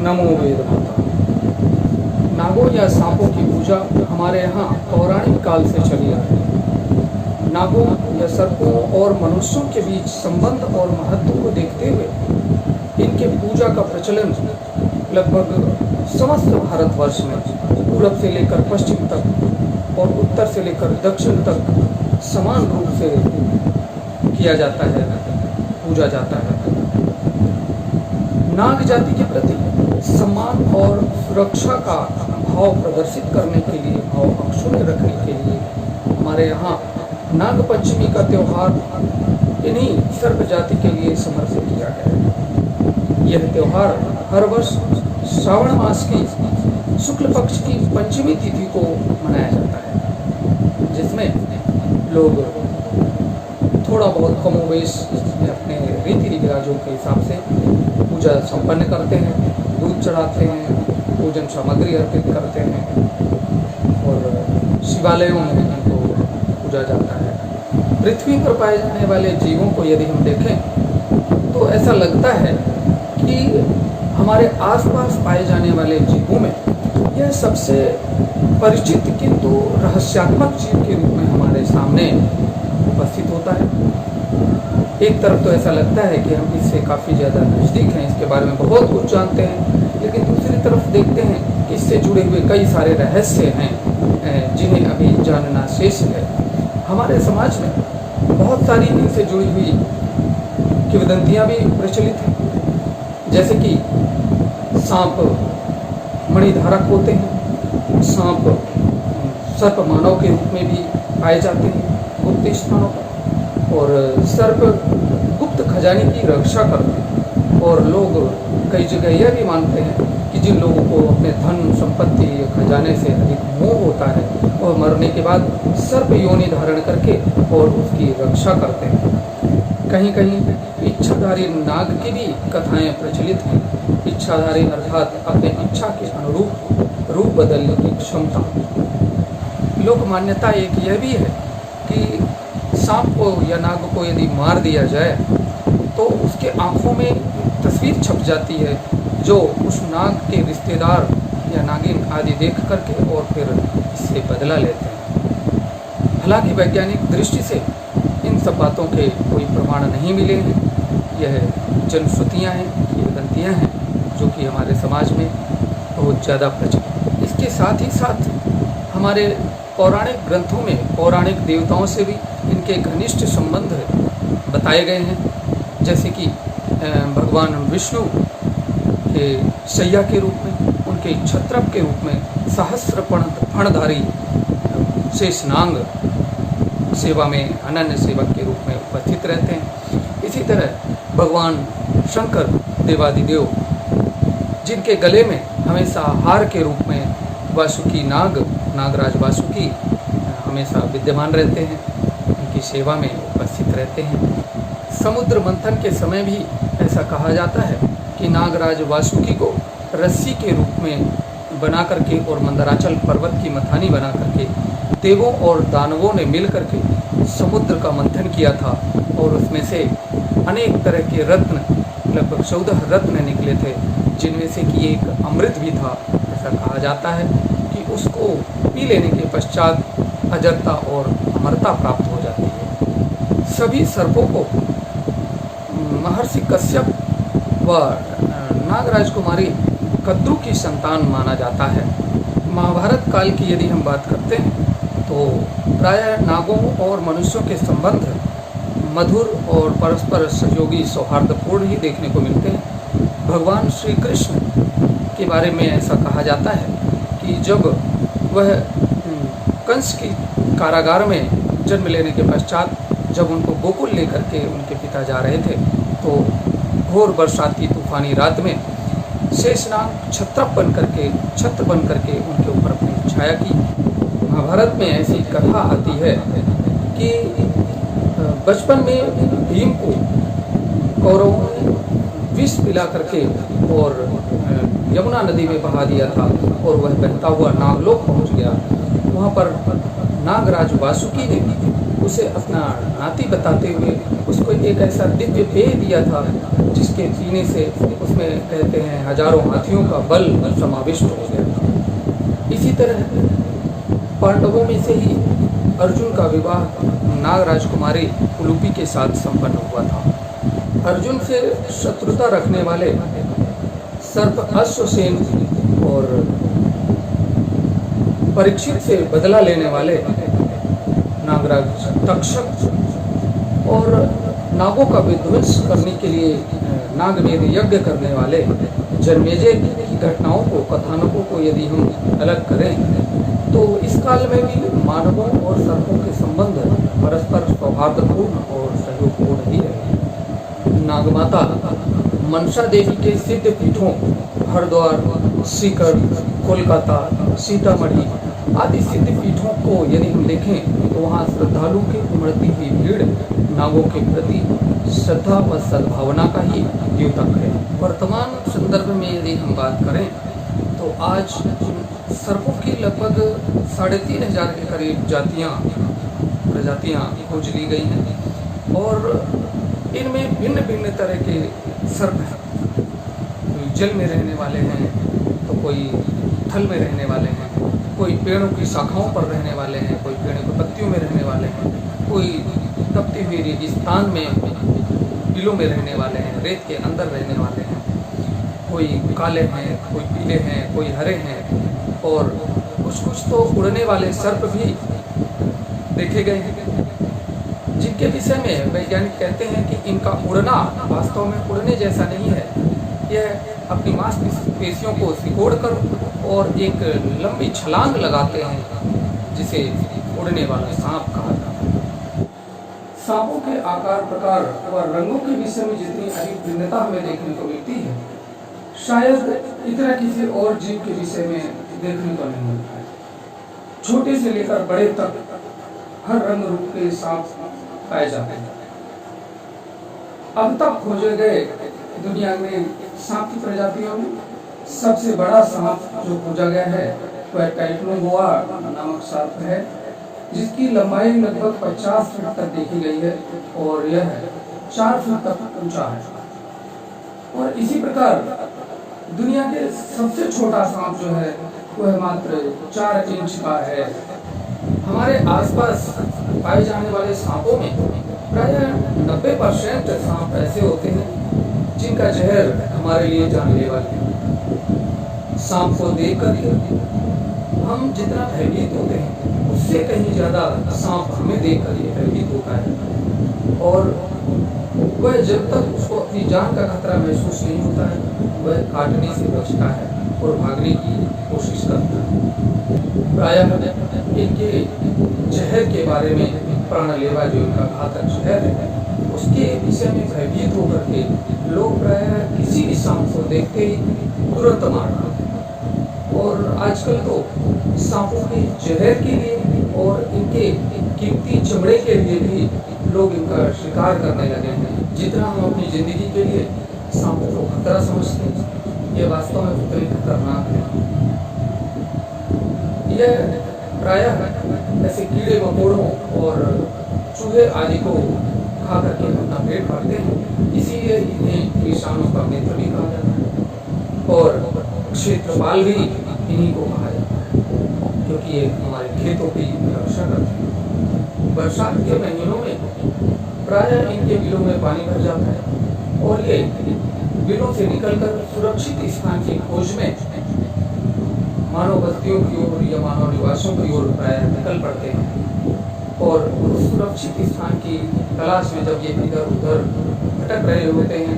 नमो वेद माता। नागों या सांपों की पूजा हमारे यहाँ पौराणिक काल से चली आ रही है। नागों या सर्पों और मनुष्यों के बीच संबंध और महत्व को देखते हुए इनके पूजा का प्रचलन लगभग समस्त भारतवर्ष में पूरब से लेकर पश्चिम तक और उत्तर से लेकर दक्षिण तक समान रूप से किया जाता है, पूजा जाता है। नाग जाति के प्रति सम्मान और सुरक्षा का भाव प्रदर्शित करने के लिए, भाव अक्षुण्ण रखने के लिए हमारे यहाँ नाग पंचमी का त्यौहार इन्हीं सर्प जाति के लिए समर्पित किया गया है। यह त्यौहार हर वर्ष श्रावण मास की शुक्ल पक्ष की पंचमी तिथि को मनाया जाता है, जिसमें लोग थोड़ा बहुत कमोवेश अपने रीति रिवाजों के हिसाब से पूजा संपन्न करते हैं, दूध चढ़ाते हैं, पूजन सामग्री अर्पित करते हैं और शिवालयों में इनको पूजा जाता है। पृथ्वी पर पाए जाने वाले जीवों को यदि हम देखें तो ऐसा लगता है कि हमारे आसपास पाए जाने वाले जीवों में यह सबसे परिचित किंतु रहस्यात्मक जीव के रूप में हमारे सामने उपस्थित होता है। एक तरफ तो ऐसा लगता है कि हम इससे काफ़ी ज़्यादा नज़दीक हैं, इसके बारे में बहुत कुछ जानते हैं, लेकिन दूसरी तरफ देखते हैं कि इससे जुड़े हुए कई सारे रहस्य हैं जिन्हें अभी जानना शेष है। हमारे समाज में बहुत सारी इनसे जुड़ी हुई किंवदंतियाँ भी प्रचलित हैं, जैसे कि सांप मणिधारक होते हैं, सांप सर्प मानव के रूप में भी पाए जाते हैं गुप्त स्थानों पर, और सर्प गुप्त खजाने की रक्षा करते हैं। और लोग कई जगह यह भी मानते हैं कि जिन लोगों को अपने धन संपत्ति खजाने से अधिक मोह होता है वह मरने के बाद सर्प योनि धारण करके और उसकी रक्षा करते हैं। कहीं कहीं इच्छाधारी नाग की भी कथाएं प्रचलित हैं। इच्छाधारी अर्थात अपने इच्छा के अनुरूप रूप बदलने की क्षमता। लोक मान्यता एक यह भी है कि सांप को या नाग को यदि मार दिया जाए तो उसके आँखों में तस्वीर छप जाती है जो उस नाग के रिश्तेदार या नागिन आदि देख करके और फिर इससे बदला लेते हैं। हालांकि वैज्ञानिक दृष्टि से इन सब बातों के कोई प्रमाण नहीं मिले हैं। यह जनश्रुतियाँ हैं, किंवदंतियाँ हैं जो कि हमारे समाज में बहुत ज़्यादा प्रचलित। इसके साथ ही साथ हमारे पौराणिक ग्रंथों में पौराणिक देवताओं से भी इनके घनिष्ठ संबंध बताए गए हैं, जैसे कि भगवान विष्णु के शैया के रूप में, उनके छत्रप के रूप में सहस्र फणधारी शेषनाग सेवा में अनन्य सेवक के रूप में उपस्थित रहते हैं। इसी तरह भगवान शंकर देवादिदेव जिनके गले में हमेशा हार के रूप में वासुकी नागराज वासुकी हमेशा विद्यमान रहते हैं, उनकी सेवा में उपस्थित रहते हैं। समुद्र मंथन के समय भी ऐसा कहा जाता है कि नागराज वासुकी को रस्सी के रूप में बना करके और मंदराचल पर्वत की मथानी बना करके देवों और दानवों ने मिल करके समुद्र का मंथन किया था और उसमें से अनेक तरह के रत्न, लगभग 14 रत्न निकले थे, जिनमें से कि एक अमृत भी था। ऐसा कहा जाता है कि उसको पी लेने के पश्चात अजरता और अमरता प्राप्त हो जाती है। सभी सर्पों को महर्षि कश्यप व नागराज कुमारी कद्रु की संतान माना जाता है। महाभारत काल की यदि हम बात करते हैं तो प्रायः नागों और मनुष्यों के संबंध मधुर और परस्पर सहयोगी सौहार्दपूर्ण ही देखने को मिलते हैं। भगवान श्री कृष्ण के बारे में ऐसा कहा जाता है कि जब वह कंस की कारागार में जन्म लेने के पश्चात जब उनको गोकुल लेकर के उनके पिता जा रहे थे तो घोर बरसात की तूफानी रात में शेषनाग छत्र बन करके उनके ऊपर अपनी छाया की। महाभारत में ऐसी कथा आती है कि बचपन में भीम को कौरवों ने विष पिला करके और यमुना नदी में बहा दिया था और वह बहता हुआ नागलोक पहुंच गया। वहाँ पर नागराज वासुकी ने उसे अपना नाती बताते हुए उसको एक ऐसा दिव्य पेय दिया था जिसके पीने से उसमें कहते हैं हजारों हाथियों का बल समाविष्ट हो गया था। इसी तरह पांडवों में से ही अर्जुन का विवाह नाग राजकुमारी उलूपी के साथ संपन्न हुआ था। अर्जुन से शत्रुता रखने वाले सर्प अश्वसेन और परीक्षित से बदला लेने वाले नागराज तक्षक और नागों का विध्वंस करने के लिए नागमेध यज्ञ करने वाले जन्मेजय की घटनाओं को, कथानकों को यदि हम अलग करें तो इस काल में भी मानवों और सर्पों के संबंध परस्पर सौहार्दपूर्ण और सहयोगपूर्ण ही रहे। नागमाता मनसा देवी के सिद्ध पीठों हरिद्वार, सीकर, कोलकाता, सीतामढ़ी आदि सिद्ध पीठों को यदि हम देखें तो वहाँ श्रद्धालुओं की उमड़ती हुई भीड़ नागों के प्रति श्रद्धा व सद्भावना का ही द्योतक है। वर्तमान संदर्भ में यदि हम बात करें तो आज सर्पों की लगभग 3500 के करीब प्रजातियाँ खोज ली गई हैं और इनमें भिन्न भिन्न तरह के सर्प हैं। कोई जल में रहने वाले हैं तो कोई थल में रहने वाले हैं, कोई पेड़ों की शाखाओं पर रहने वाले हैं, कोई पेड़ों की पत्तियों में रहने वाले हैं, कोई तपती हुई रेगिस्तान में बिलों में रहने वाले हैं, रेत के अंदर रहने वाले हैं, कोई काले हैं, कोई पीले हैं, कोई हरे हैं और कुछ तो उड़ने वाले सर्प भी देखे गए हैं जिनके विषय में वैज्ञानिक कहते हैं कि इनका उड़ना वास्तव में उड़ने जैसा नहीं है। यह अपनी मांसपेशियों को सिकोड़कर और एक लंबी छलांग लगाते हैं जिसे उड़ने वाला सांप कहा जाता है। सांपों के आकार, प्रकार व रंगों के विषय में जितनी अधिक भिन्नता हमें देखने को मिलती है शायद इतना किसी और जीव के विषय में देखने को नहीं मिलता है। छोटे से लेकर बड़े तक हर रंग रूप के सांप पाए जाते हैं। अब तक खोजे गए दुनिया में सांप की प्रजातियों में सबसे बड़ा सांप जो खोजा गया है वह टाइटनोबोआ नामक सांप है जिसकी लंबाई लगभग 50 फीट तक देखी गई है और यह 4 फीट तक ऊंचा है। और इसी प्रकार दुनिया के सबसे छोटा सांप जो है वह मात्र 4 इंच का है। हमारे आसपास पाए जाने वाले सांपों में प्राय 90% सांप ऐसे होते हैं जिनका जहर हमारे लिए जानलेवा है। सांप को देखकर हम जितना भयभीत होते हैं उससे कहीं ज्यादा सांप हमें देखकर ये भयभीत होता है और वह जब तक उसको अपनी जान का खतरा महसूस नहीं होता है वह काटने से बचता है और भागने की कोशिश करता है। प्रायः इनके जहर के बारे में प्राणलेवा जो इनका घातक जहर है उसके विषय में भयभीत होकर के लोग प्रायः किसी भी सांप को देखते ही तुरंत मार डालते हैं। और आजकल तो सांपों के जहर के लिए और इनके कीमती चमड़े के लिए भी लोग इनका शिकार करने लगे हैं। जितना हम अपनी जिंदगी के लिए सांपों को खतरा समझते हैं ये वास्तव में उतने खतरनाक है। यह प्रायः ऐसे कीड़े मकोड़ों और चूहे आदि को खा करके अपना पेट भरते हैं, इसीलिए इन्हें विषाणु का मित्र भी कहा जाता है और क्षेत्रपाल भी इन्हीं को कहा जाता है क्योंकि ये हमारे खेतों की रक्षा करते हैं। बरसात के महीनों में प्रायः इनके बिलों में पानी भर जाता है और ये बिलों से निकलकर सुरक्षित स्थान की खोज में मानव बस्तियों की ओर या मानव निवासों की ओर प्रायः निकल पड़ते हैं और उस सुरक्षित स्थान की तलाश में जब ये इधर उधर भटक रहे होते हैं,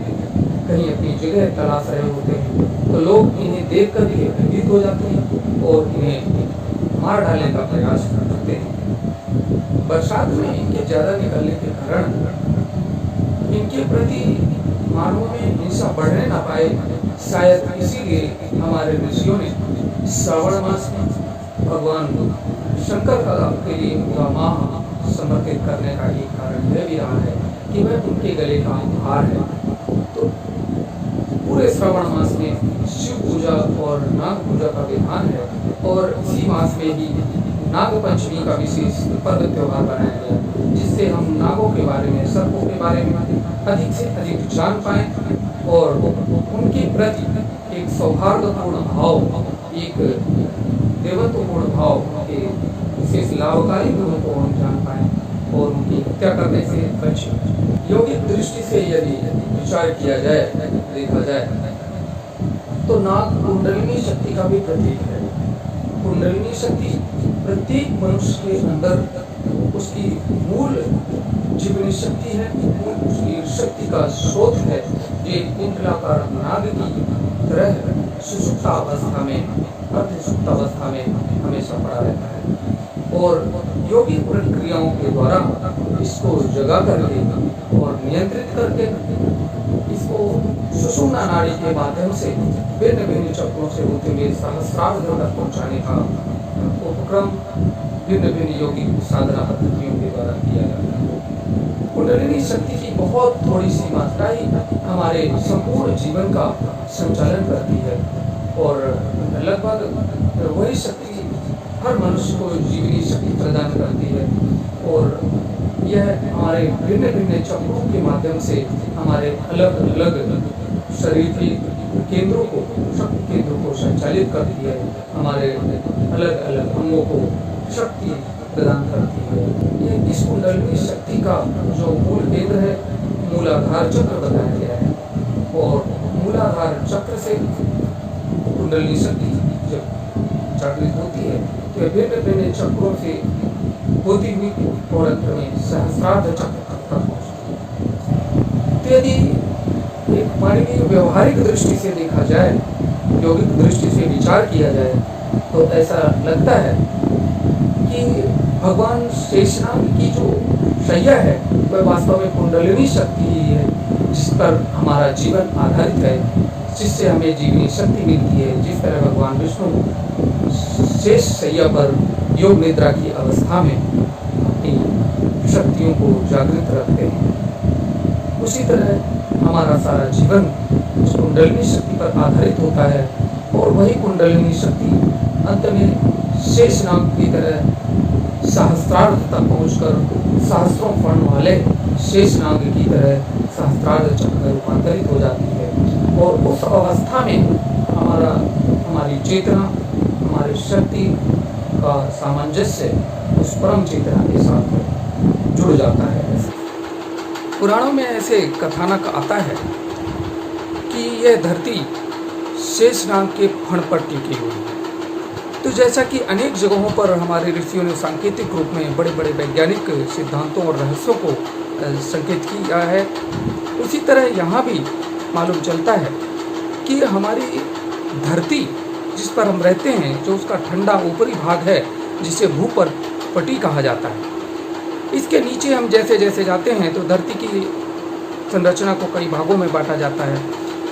कहीं अपनी जगह तलाश रहे होते हैं तो लोग इन्हें देखकर भी भयभीत हो जाते हैं और इन्हें मार डालने का प्रयास करते हैं। बरसात में इनके ज्यादा निकलने के कारण इनके प्रति मानवों में हिंसा बढ़ने ना पाए, शायद इसीलिए हमारे ऋषियों ने श्रावण मास में भगवान शंकर के लिए पूरा माह समर्पित करने का एक कारण यह भी रहा है कि वह उनके गले का हार है। तो पूरे श्रावण मास में शिव पूजा और नाग पूजा का विधान है और इसी मास में ही नाग पंचमी का विशेष पर्व त्योहार बनाया गया, जिससे हम नागों के बारे में, सर्पों के बारे में अधिक से अधिक जान पाएं और उनके प्रति एक सौहार्दपूर्ण भाव, एक देवत्वपूर्ण भाव के विशेष लाभकारी गुणों को हम जान पाएं और उनकी हत्या करने से बचें। यौगिक दृष्टि से यदि विचार किया जाए, देखा जाए, तो नाग कुंडलिनी शक्ति का भी प्रतीक है। कुंडलिनी शक्ति प्रत्येक मनुष्य के अंदर उसकी मूल जीवनी शक्ति है, उसकी शक्ति का स्रोत है। ये कुंडलाकार नाग की तरह सुषुप्तावस्था में, अर्ध सुप्तावस्था में हमेशा पड़ा रहता है और योगिक प्रक्रियाओं के द्वारा इसको जगा करके और नियंत्रित करके इसको सुषुम्ना नाड़ी के माध्यम से भिन्न भिन्न चक्रों से होते हुए सहस्रार्ध तक पहुंचाने का उपक्रम भिन्न भिन्न योगिक साधना पद्धतियों के द्वारा किया जाता है। कुंडलिनी शक्ति की बहुत थोड़ी सी मात्रा ही हमारे संपूर्ण जीवन का संचालन करती है और लगभग वही शक्ति हर मनुष्य को जीवनी शक्ति प्रदान करती है और यह हमारे भिन्न भिन्न चक्रों के माध्यम से हमारे अलग अलग शरीर के केंद्रों को, शक्ति केंद्रों को संचालित करती है, हमारे अलग अलग अंगों को शक्ति प्रदान करती है। ये इस कुंडलिनी शक्ति का जो मूल केंद्र है, मूलाधार चक्र बताया गया है और मूलाधार चक्र से कुंडलिनी शक्ति जब जागृत होती है तो भिन्न भिन्न चक्रों से होती हुई औरत में सहस्रार्ध चक्र तक पहुंचती है। तो यदि एक मानवीय व्यवहारिक दृष्टि से देखा जाए, यौगिक दृष्टि से विचार किया जाए, तो ऐसा लगता है कि भगवान शेषनाग की जो शैया है वह वास्तव में कुंडलिनी शक्ति ही है, जिस पर हमारा जीवन आधारित है, जिससे हमें जीवनी शक्ति मिलती है। जिस तरह भगवान विष्णु शेष शैया पर योग निद्रा की अवस्था में अपनी शक्तियों को जागृत रखते हैं, उसी तरह हमारा सारा जीवन उस कुंडलिनी शक्ति पर आधारित होता है और वही कुंडलिनी शक्ति अंत में शेषनाग की तरह सहस्त्रार्ध तक पहुंचकर सहस्रों फण वाले शेषनाग की तरह सहस्त्रार्ध चक्र में रूपांतरित हो जाती है और उस अवस्था में हमारी चेतना, हमारी शक्ति का सामंजस्य उस परम चेतना के साथ जुड़ जाता है। पुराणों में ऐसे कथानक आता है कि यह धरती शेषनाग के फण पर टिकी हुई है। तो जैसा कि अनेक जगहों पर हमारे ऋषियों ने सांकेतिक रूप में बड़े बड़े वैज्ञानिक सिद्धांतों और रहस्यों को संकेत किया है, उसी तरह यहाँ भी मालूम चलता है कि हमारी धरती जिस पर हम रहते हैं, जो उसका ठंडा ऊपरी भाग है जिसे भूपटपटी कहा जाता है, इसके नीचे हम जैसे जैसे जाते हैं तो धरती की संरचना को कई भागों में बांटा जाता है,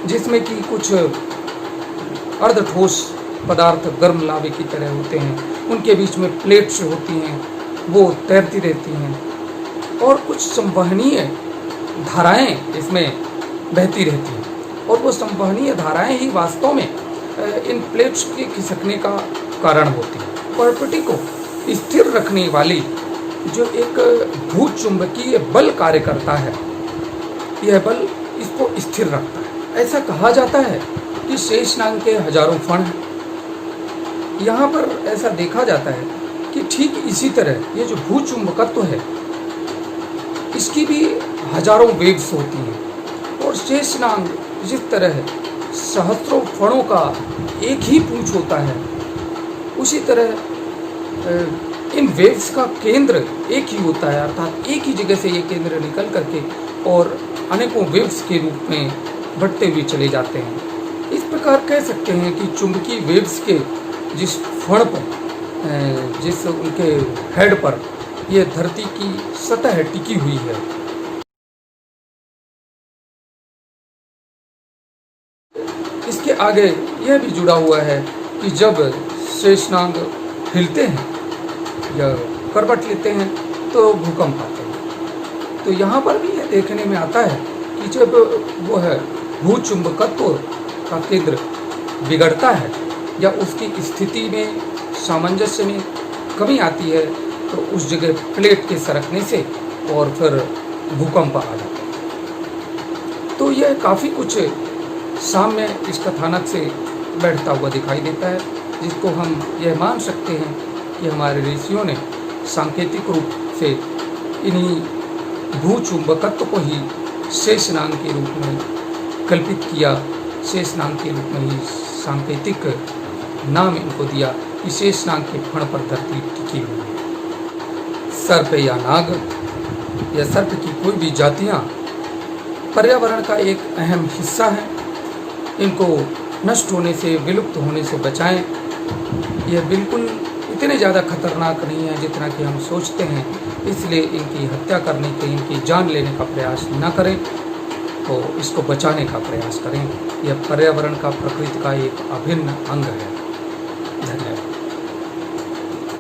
जिसमें कि कुछ अर्धठोस पदार्थ गर्म लावे की तरह होते हैं, उनके बीच में प्लेट्स होती हैं, वो तैरती रहती हैं और कुछ संवहनीय धाराएं इसमें बहती रहती हैं और वो संवहनीय धाराएं ही वास्तव में इन प्लेट्स के खिसकने का कारण होती है। पर्पटी को स्थिर रखने वाली जो एक भूचुंबकीय बल कार्य करता है, यह बल इसको स्थिर रखता है। ऐसा कहा जाता है कि शेषनाग के हजारों फण हैं। यहाँ पर ऐसा देखा जाता है कि ठीक इसी तरह ये जो भूचुंबकत्व है, इसकी भी हजारों वेव्स होती हैं और शेषनाग जिस तरह सहस्रों फणों का एक ही पूंछ होता है, उसी तरह इन वेव्स का केंद्र एक ही होता है, अर्थात एक ही जगह से ये केंद्र निकल करके और अनेकों वेव्स के रूप में बढ़ते हुए चले जाते हैं। इस प्रकार कह सकते हैं कि चुंबकीय वेव्स के जिस फण पर, जिस उनके हेड पर ये धरती की सतह टिकी हुई है, इसके आगे यह भी जुड़ा हुआ है कि जब शेषनाग हिलते हैं या करवट लेते हैं तो भूकंप आते हैं। तो यहाँ पर भी यह देखने में आता है कि जब वो है भूचुंबकत्व का केंद्र बिगड़ता है या उसकी स्थिति में, सामंजस्य में कमी आती है तो उस जगह प्लेट के सरकने से और फिर भूकंप आ जाता है। तो यह काफ़ी कुछ साम्य इस कथानक से बैठता हुआ दिखाई देता है, जिसको हम यह मान सकते हैं कि हमारे ऋषियों ने सांकेतिक रूप से इन्हीं भूचुंबकत्व को ही शेषनाग के रूप में कल्पित किया, शेषनाग के रूप में ही सांकेतिक नाम इनको दिया कि शेषनाग के फण पर धरती टिकी हुई है। सर्प या नाग या सर्प की कोई भी जातियाँ पर्यावरण का एक अहम हिस्सा है। इनको नष्ट होने से, विलुप्त होने से बचाएं। यह बिल्कुल इतने ज़्यादा खतरनाक नहीं है जितना कि हम सोचते हैं, इसलिए इनकी हत्या करने के, इनकी जान लेने का प्रयास न करें, तो इसको बचाने का प्रयास करें। यह पर्यावरण का, प्रकृति का एक अभिन्न अंग है।